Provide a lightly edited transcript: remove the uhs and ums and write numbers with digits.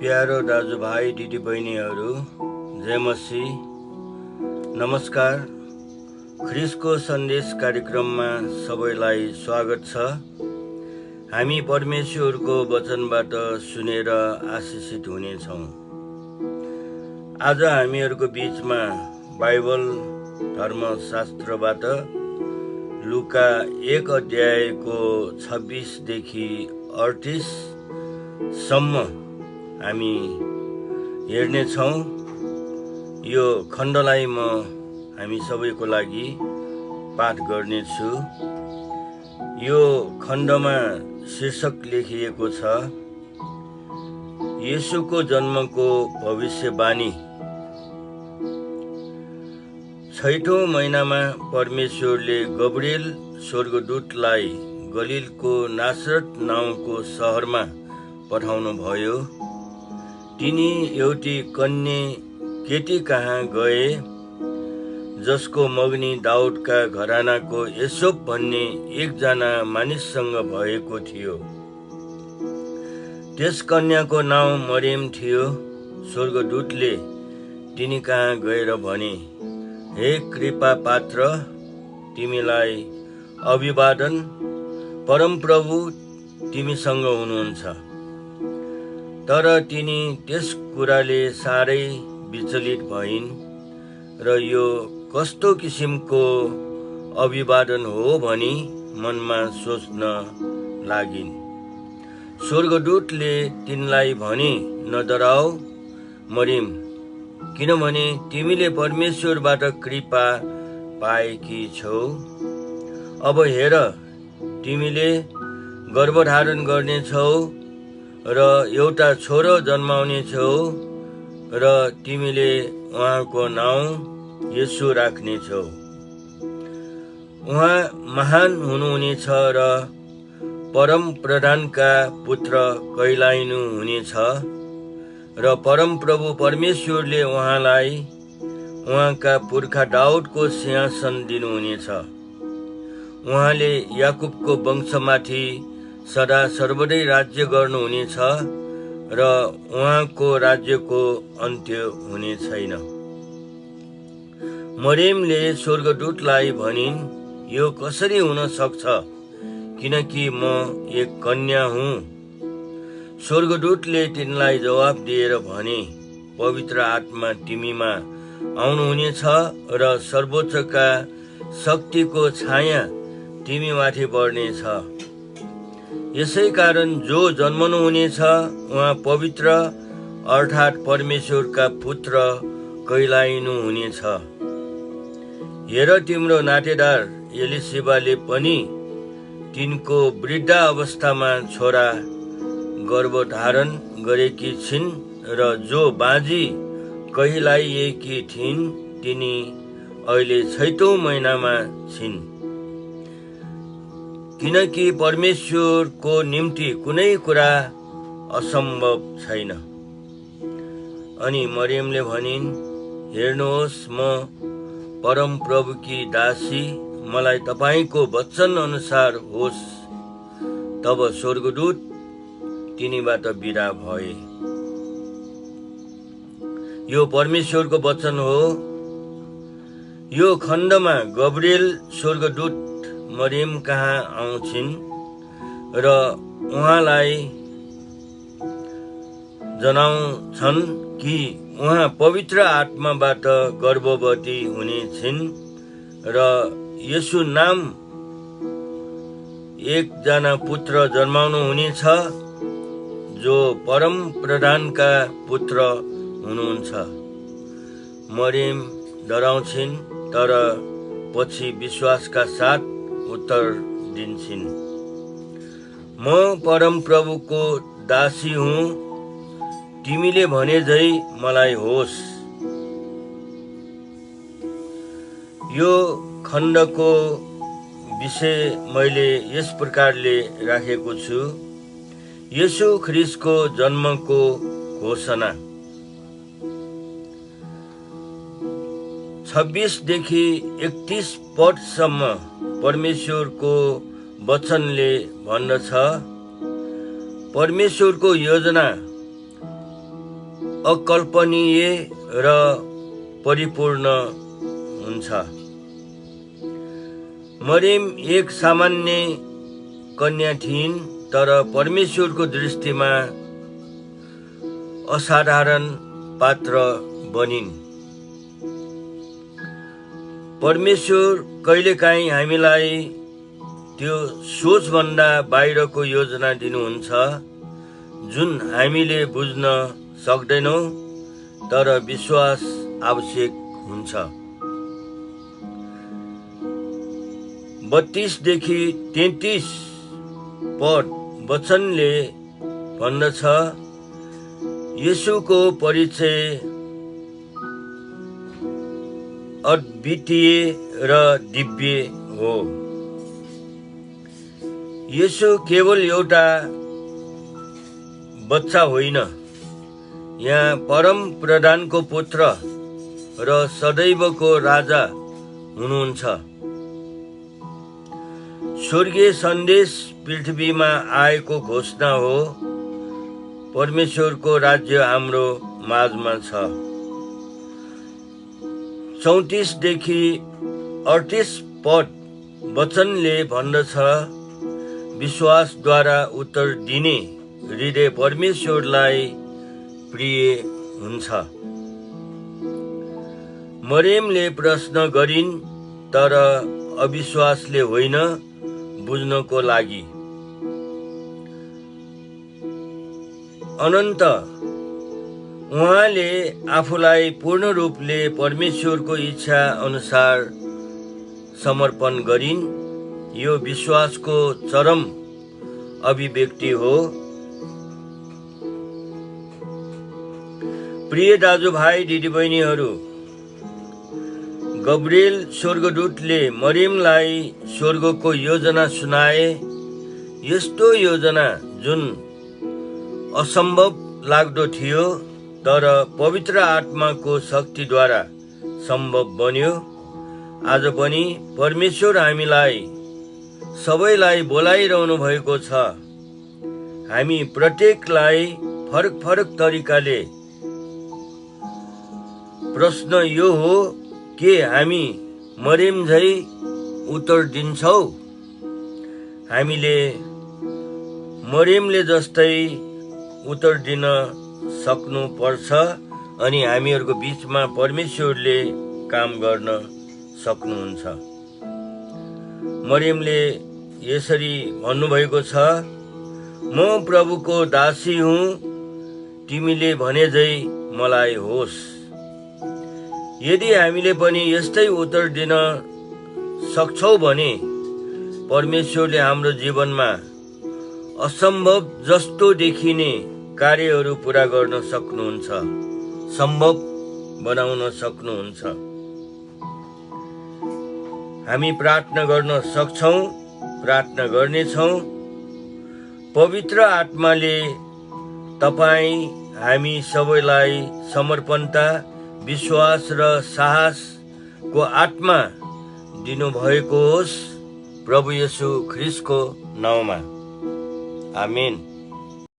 प्यारो दाजुभाइ दिदीबहिनीहरू, जय मसीह, नमस्कार। ख्रिस्टको सन्देश कार्यक्रममा सबैलाई स्वागत छ। हामी परमेश्वरको वचनबाट सुनेर आशिषित हुनेछौँ। आज हामीहरूको बीचमा बाइबल धर्मशास्त्रबाट लुका 1 अध्यायको 26 देखि 38 सम्म हामी हेर्नेछौँ। यो खण्डलाई म हामी सबैको लागि पाठ गर्नेछु। यो खण्डमा शीर्षक लेखिएको छ, येशूको जन्मको भविष्यवाणी। 6औं महिनामा परमेश्वरले गब्रिएल स्वर्गदूतलाई गलिलको नासरत नाउँको सहरमा पठाउनु भयो। तिनी एउटी कन्या केटी कहाँ गए, जसको मगनी दाउदका घरानाको एसोप भन्ने एकजना मानिससँग भएको थियो। त्यस कन्याको नाउँ मरियम थियो। स्वर्गदूतले तिनी कहाँ गएर भने, हे कृपा पात्र, तिमीलाई अभिवादन, परमप्रभु तिमीसँग हुनुहुन्छ। तर तिनी त्यस कुराले साह्रै विचलित भइन् र यो कस्तो किसिमको अभिवादन हो भनी मनमा सोच्न लागिन्। स्वर्गदूतले तिनलाई भने, नडराऊ मरियम, किनभने तिमीले परमेश्वरबाट कृपा पाएकी छौ। अब हेर, तिमीले गर्भधारण गर्नेछौ र एउटा छोरो जन्माउने छौ र तिमीले उहाँको नाउँ येशू राख्नेछौ। उहाँ महान हुनुहुनेछ र परम प्रधानका पुत्र कहलाइनु हुनेछ र परमप्रभु परमेश्वरले उहाँलाई उहाँका पुर्खा दाउदको सिंहासन दिनुहुनेछ। उहाँले याकुबको वंशमाथि सदा सर्वदै राज्य गर्नुहुनेछ र उहाँको राज्यको अन्त्य हुने छैन। मरियमले स्वर्गदूतलाई भनिन्, यो कसरी हुन सक्छ, किनकि म एक कन्या हुँ। स्वर्गदूतले तिनलाई जवाब दिएर भने, पवित्र आत्मा तिमीमा आउनुहुनेछ र सर्वोच्चका शक्तिको छाया तिमीमाथि बढ्नेछ। यसै कारण जो जन्मनुहुनेछ उहाँ पवित्र अर्थात् परमेश्वरका पुत्र कहलाइनु हुनेछ। हेर, तिम्रो नातेदार एलिशिबाले पनि तिनको वृद्ध अवस्थामा छोरा गर्भधारण गरेकी छिन् र जो बाँझी कहलाइएकी थिइन् तिनी अहिले 6औं महिनामा छिन्, किनकि परमेश्वरको निम्ति कुनै कुरा असम्भव छैन। अनि मरियमले भनिन्, हेर्नुहोस्, म परम प्रभुकी दासी, मलाई तपाईको वचन अनुसार होस्। तब स्वर्गदूत तिनीबाट बिदा भए। यो परमेश्वरको वचन हो। यो खण्डमा गब्रिएल स्वर्गदूत मरियम कहाँ आउँछिन् र उहाँलाई जनाउँछन् कि उहाँ पवित्र आत्माबाट गर्भवती हुने छिन् र येशू नाम एकजना पुत्र जन्माउनु हुनेछ, जो परम प्रधानका पुत्र हुनुहुन्छ। मरियम डराउँछिन्, तर पछि विश्वासका साथ उत्तर दिन्छिन्, म परम प्रभुको दासी हुँ, तिमीले भने झै मलाई होस्। यो खण्डको विषय मैले यस प्रकारले राखेको छु, येशू ख्रिस्टको जन्मको घोषणा। 26 देखि 31 पदसम्म परमेश्वरको वचनले भन्दछ, परमेश्वरको योजना अकल्पनीय र परिपूर्ण हुन्छ। मरियम एक सामान्य कन्या थिइन्, तर परमेश्वरको दृष्टिमा असाधारण पात्र बनिन्। परमेश्वर कहिलेकाहीँ हामीलाई त्यो सोचभन्दा बाहिरको योजना दिनुहुन्छ जुन हामीले बुझ्न सक्दैनौँ, तर विश्वास आवश्यक हुन्छ। 32 देखि 33 पद वचनले भन्दछ, येशूको परिचय अद्वितीय र दिव्य हो। येशू केवल एउटा बच्चा होइन, यहाँ परम प्रधानको पुत्र र सदैवको राजा हुनुहुन्छ। स्वर्गीय सन्देश पृथ्वीमा आएको घोषणा हो। परमेश्वरको राज्य हाम्रो माझमा छ। 34 देखि 38 पद वचनले भन्दछ, विश्वासद्वारा उत्तर दिने हृदय परमेश्वरलाई प्रिय हुन्छ। मरियमले प्रश्न गरिन्, तर अविश्वासले होइन, बुझ्नको लागि। अनन्त उहाँले आफूलाई पूर्ण रूपले परमेश्वरको इच्छा अनुसार समर्पण गरिन्। यो विश्वासको चरम अभिव्यक्ति हो। प्रिय दाजुभाइ दिदीबहिनीहरू, गब्रिएल स्वर्गदूतले मरियमलाई स्वर्गको योजना सुनाए। यस्तो योजना जुन असम्भव लाग्दो थियो, तर पवित्र आत्माको शक्तिद्वारा सम्भव बन्यो। आज पनि परमेश्वर हामीलाई सबैलाई बोलाइरहनु भएको छ। हामी प्रत्येकलाई फरक फरक तरिकाले। प्रश्न यो हो, के हामी मरियम झै उत्तर दिन्छौ? हामीले मरियमले जस्तै उत्तर दिन सक्नु पर्छ अनि हामीहरूको बीचमा परमेश्वरले काम गर्न सक्नुहुन्छ। मरियमले यसरी भन्नुभएको छ, म प्रभुको दासी हुँ, तिमीले भने झै मलाई होस्। यदि हामीले पनि यस्तै उत्तर दिन सक्छौँ भने परमेश्वरले हाम्रो जीवनमा असम्भव जस्तो देखिने कार्यहरू पूरा गर्न सक्नुहुन्छ, सम्भव बनाउन सक्नुहुन्छ। हामी प्रार्थना गर्न सक्छौँ, प्रार्थना गर्नेछौँ। पवित्र आत्माले तपाईँ हामी सबैलाई समर्पणता, विश्वास र साहसको आत्मा दिनुभएको होस्। प्रभु येशू ख्रीष्टको नाममा आमेन।